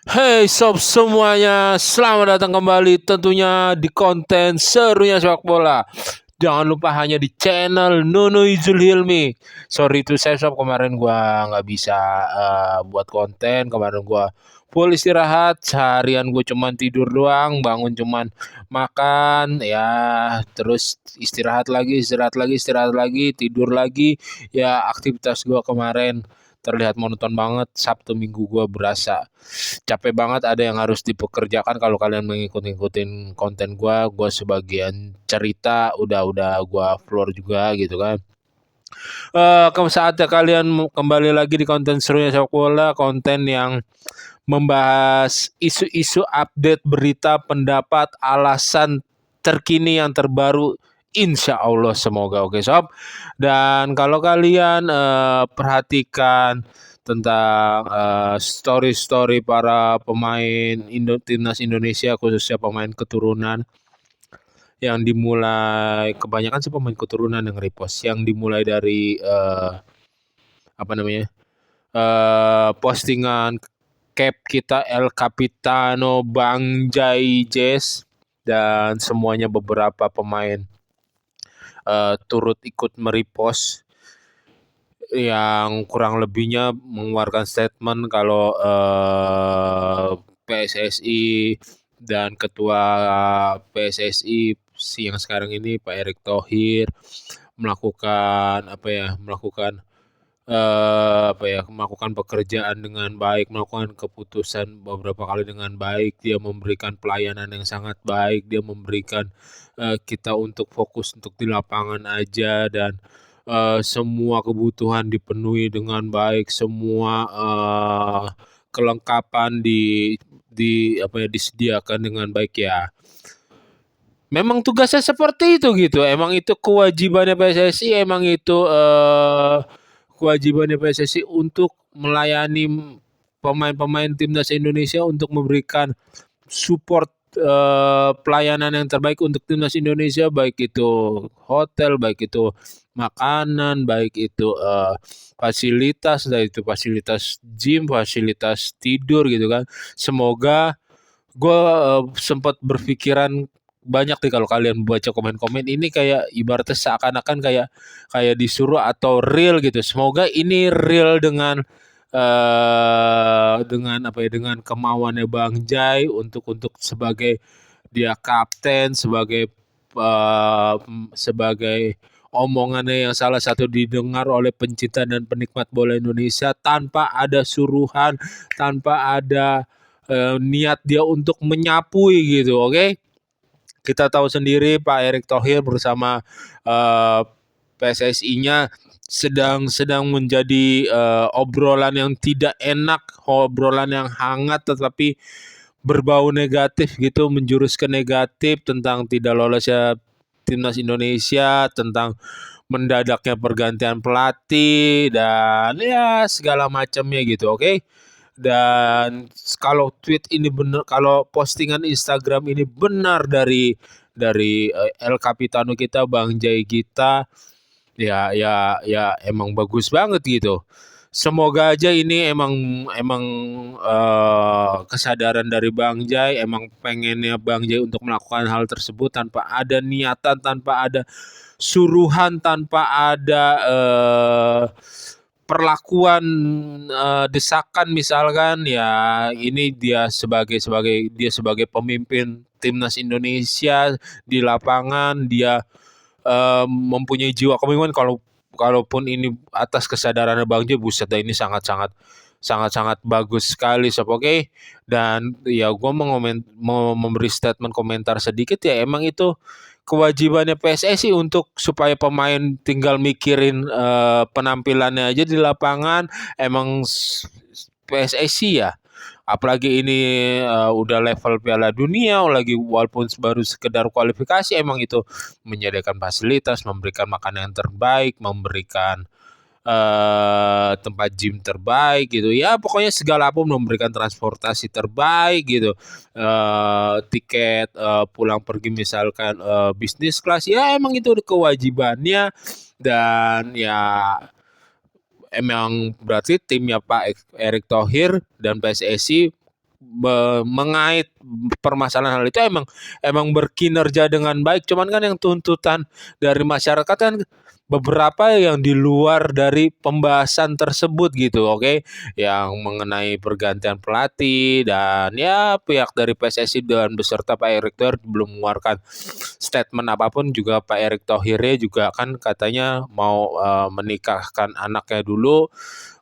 Hey sob semuanya, selamat datang kembali tentunya di konten serunya sepak bola. Jangan lupa hanya di channel Nono Izul Hilmi. Sorry itu saya sob, kemarin gua nggak bisa buat konten. Kemarin gua full istirahat, seharian gue cuman tidur doang, bangun cuman makan ya, terus istirahat lagi, tidur lagi. Ya aktivitas gua kemarin terlihat monoton banget. Sabtu Minggu gua berasa capek banget, ada yang harus dipekerjakan. Kalau kalian mengikutin konten gua sebagian cerita udah gua upload juga gitu kan. Saatnya kalian kembali lagi di konten serunya sepak bola, konten yang membahas isu-isu update berita, pendapat, alasan terkini yang terbaru. Insya Allah semoga oke sob. Dan kalau kalian perhatikan tentang story-story para pemain timnas Indonesia, khususnya pemain keturunan, yang dimulai kebanyakan sih pemain keturunan yang repost, yang dimulai dari apa namanya, postingan cap kita El Capitano Bang Jai Jazz, dan semuanya beberapa pemain turut ikut merepost, yang kurang lebihnya mengeluarkan statement kalau PSSI dan ketua PSSI yang sekarang ini Pak Erick Thohir melakukan melakukan pekerjaan dengan baik, melakukan keputusan beberapa kali dengan baik, dia memberikan pelayanan yang sangat baik, dia memberikan kita untuk fokus untuk di lapangan aja, dan semua kebutuhan dipenuhi dengan baik, semua kelengkapan disediakan dengan baik ya. Memang tugasnya seperti itu gitu. Emang itu kewajibannya PSSI, emang itu kewajibannya PSSI untuk melayani pemain-pemain timnas Indonesia, untuk memberikan support pelayanan yang terbaik untuk timnas Indonesia, baik itu hotel, baik itu makanan, baik itu fasilitas, baik itu fasilitas gym, fasilitas tidur gitu kan. Semoga gue sempat berpikiran banyak nih, kalau kalian baca komen-komen ini kayak ibaratnya seakan-akan kayak kayak disuruh atau real gitu. Semoga ini real dengan apa ya, dengan kemauannya Bang Jai untuk sebagai dia kapten, sebagai omongannya yang salah satu didengar oleh pencinta dan penikmat bola Indonesia, tanpa ada suruhan, tanpa ada niat dia untuk menyapui gitu, oke? Kita tahu sendiri Pak Erick Thohir bersama PSSI-nya sedang sedang menjadi obrolan yang tidak enak, obrolan yang hangat tetapi berbau negatif gitu, menjurus ke negatif, tentang tidak lolosnya timnas Indonesia, tentang mendadaknya pergantian pelatih, dan ya segala macamnya gitu, oke? Dan kalau tweet ini benar, kalau postingan Instagram ini benar dari El Capitano kita, Bang Jai kita, ya emang bagus banget gitu. Semoga aja ini emang emang kesadaran dari Bang Jai, emang pengennya Bang Jai untuk melakukan hal tersebut tanpa ada niatan, tanpa ada suruhan, tanpa ada perlakuan desakan misalkan. Ya ini dia sebagai pemimpin timnas Indonesia di lapangan, dia mempunyai jiwa kepemimpinan. Kalaupun ini atas kesadaran Bang Jo, buset dah, ini sangat bagus sekali sob, oke. Dan ya gue mau memberi statement komentar sedikit ya, emang itu kewajibannya PSSI untuk supaya pemain tinggal mikirin penampilannya aja di lapangan. Emang PSSI ya, apalagi ini udah level Piala Dunia lagi, walaupun baru sekedar kualifikasi, emang itu menyediakan fasilitas, memberikan makanan yang terbaik, memberikan tempat gym terbaik gitu ya, pokoknya segala pun, memberikan transportasi terbaik gitu, tiket pulang pergi misalkan bisnis kelas, ya emang itu kewajibannya. Dan ya emang berarti timnya Pak Erick Thohir dan PSSI mengait permasalahan hal itu emang berkinerja dengan baik. Cuman kan yang tuntutan dari masyarakat kan beberapa yang di luar dari pembahasan tersebut gitu, oke? Yang mengenai pergantian pelatih dan ya pihak dari PSSI dan beserta Pak Erick Thohir belum mengeluarkan statement apapun. Juga Pak Erick Thohirnya juga kan katanya mau menikahkan anaknya dulu.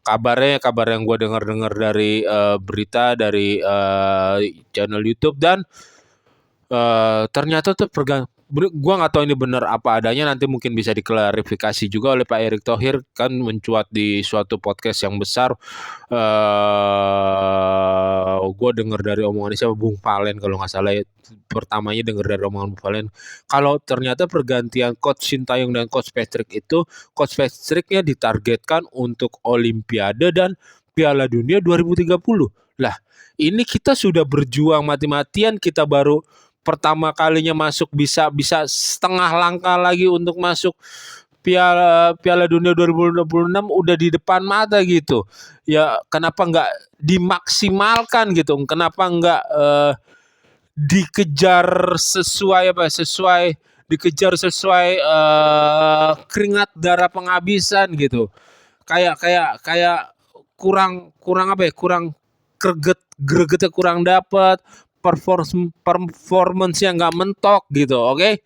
Kabar yang gue dengar dari berita dari channel YouTube. Dan ternyata tuh gua nggak tahu ini benar apa adanya, nanti mungkin bisa diklarifikasi juga oleh Pak Erick Thohir, kan mencuat di suatu podcast yang besar. Gue dengar dari omongan siapa, Bung Valen kalau nggak salah ya, pertamanya dengar dari omongan Bung Valen kalau ternyata pergantian coach Sintayong dan coach Patrick itu, coach Patricknya ditargetkan untuk Olimpiade dan Piala Dunia 2030. Lah, ini kita sudah berjuang mati-matian, kita baru pertama kalinya masuk, bisa setengah langkah lagi untuk masuk Piala Dunia 2026 udah di depan mata gitu. Ya kenapa nggak dimaksimalkan gitu? Kenapa nggak dikejar sesuai dikejar sesuai keringat darah penghabisan gitu. Kayak kurang apa ya? Kurang gregetnya kurang dapat, performance yang nggak mentok gitu, oke?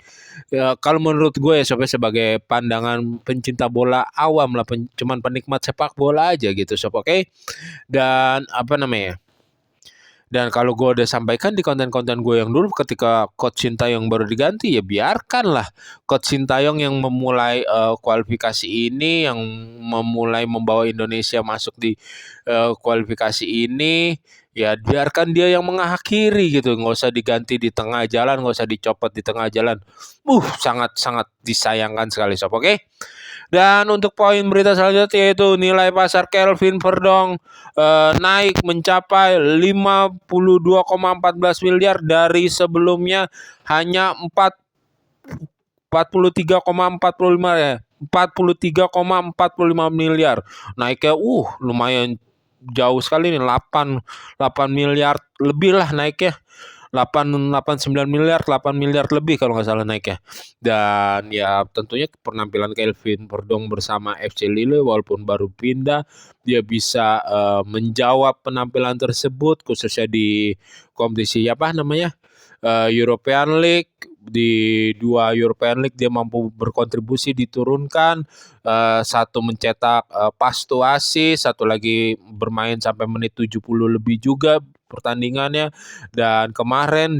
Ya, kalau menurut gue ya sebagai pandangan pencinta bola awam lah, cuman penikmat sepak bola aja gitu sob, oke? Dan apa namanya? Dan kalau gue udah sampaikan di konten-konten gue yang dulu, ketika Coach Sintayong baru diganti, ya biarkanlah Coach Sintayong yang memulai kualifikasi ini, yang memulai membawa Indonesia masuk di kualifikasi ini. Ya biarkan dia yang mengakhiri gitu, nggak usah diganti di tengah jalan, nggak usah dicopot di tengah jalan. Sangat disayangkan sekali sob, oke? Dan untuk poin berita selanjutnya yaitu nilai pasar Kelvin Verdong naik mencapai 52,14 miliar dari sebelumnya hanya 43,45 ya. 43,45 miliar. Naiknya lumayan jauh sekali nih, 8 miliar lebih lah naiknya. 8 9 miliar, 8 miliar lebih kalau nggak salah naiknya. Dan ya tentunya penampilan Kelvin Verdong bersama FC Lille walaupun baru pindah, dia bisa menjawab penampilan tersebut khususnya di kompetisi apa namanya European League. Di 2 European League dia mampu berkontribusi, diturunkan, satu mencetak pastu assist, satu lagi bermain sampai menit 70 lebih juga pertandingannya. Dan kemarin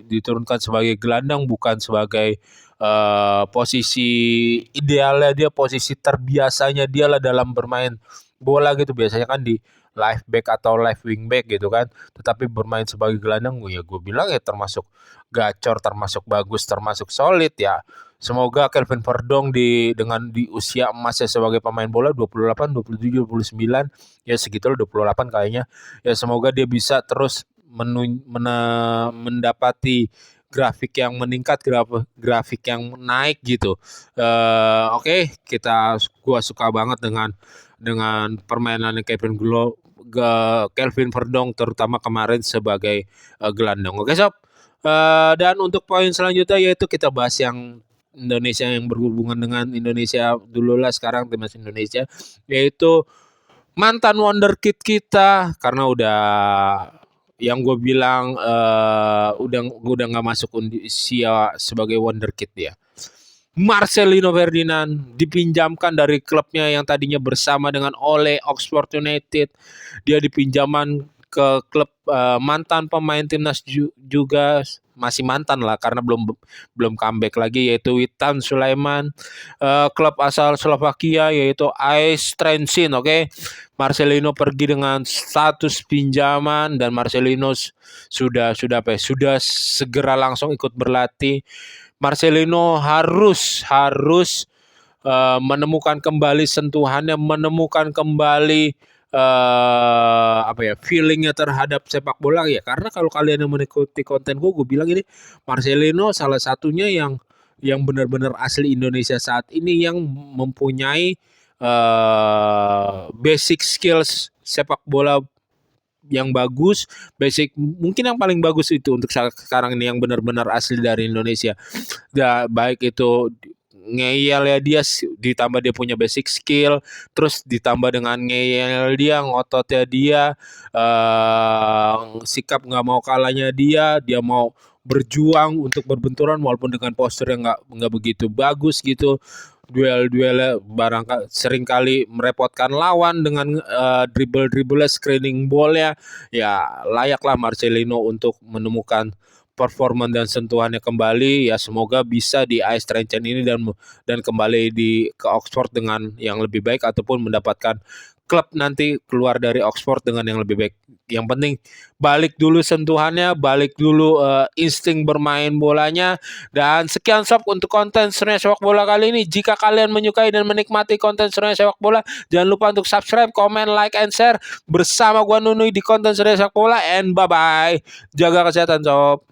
diturunkan sebagai gelandang, bukan sebagai posisi idealnya dia, posisi terbiasanya dia lah dalam bermain bola gitu. Biasanya kan di left back atau left wing back gitu kan, tetapi bermain sebagai gelandang ya gue bilang ya termasuk gacor, termasuk bagus, termasuk solid ya. Semoga Kelvin Verdong dengan di usia emasnya sebagai pemain bola 28, 27, 29 ya segitu loh, 28 kayaknya. Ya semoga dia bisa terus mendapati grafik yang meningkat, grafik yang naik gitu. Oke, gua suka banget dengan permainan Kelvin Verdong terutama kemarin sebagai gelandang. Oke sob. Dan untuk poin selanjutnya yaitu kita bahas yang Indonesia, yang berhubungan dengan Indonesia dulu lah sekarang, timnas Indonesia, yaitu mantan wonderkid kita, karena udah yang gue bilang udah nggak masuk usia sebagai wonderkid dia. Marcelino Ferdinand dipinjamkan dari klubnya yang tadinya bersama dengan Ole Oxford United. Dia dipinjaman ke klub mantan pemain timnas juga, masih mantan lah karena belum comeback lagi, yaitu Witan Sulaiman. Klub asal Slovakia yaitu AS Trenčín, oke. Marcelino pergi dengan status pinjaman dan Marcelino sudah segera langsung ikut berlatih. Marcelino harus menemukan kembali sentuhannya, menemukan kembali feelingnya terhadap sepak bola ya. Karena kalau kalian yang mengikuti konten gue bilang ini Marcelino salah satunya yang benar-benar asli Indonesia saat ini, yang mempunyai basic skills sepak bola yang bagus, basic mungkin yang paling bagus itu untuk sekarang ini yang benar-benar asli dari Indonesia. Ya, baik itu ngeyel ya dia ditambah dia punya basic skill, terus ditambah dengan ngeyel dia, ngototnya dia, sikap nggak mau kalahnya dia mau berjuang untuk berbenturan walaupun dengan postur yang nggak begitu bagus gitu. Duel-duelnya seringkali merepotkan lawan dengan dribble-dribble screening ball-nya. Ya layaklah Marcelino untuk menemukan performa dan sentuhannya kembali. Ya semoga bisa di AS Trenchen ini dan kembali ke Oxford dengan yang lebih baik ataupun mendapatkan klub nanti keluar dari Oxford dengan yang lebih baik. Yang penting balik dulu sentuhannya, balik dulu insting bermain bolanya. Dan sekian sob untuk konten Serunya Sepak Bola kali ini. Jika kalian menyukai dan menikmati konten Serunya Sepak Bola, jangan lupa untuk subscribe, comment, like, and share bersama gua Nunui di konten Serunya Sepak Bola. And bye-bye. Jaga kesehatan sob.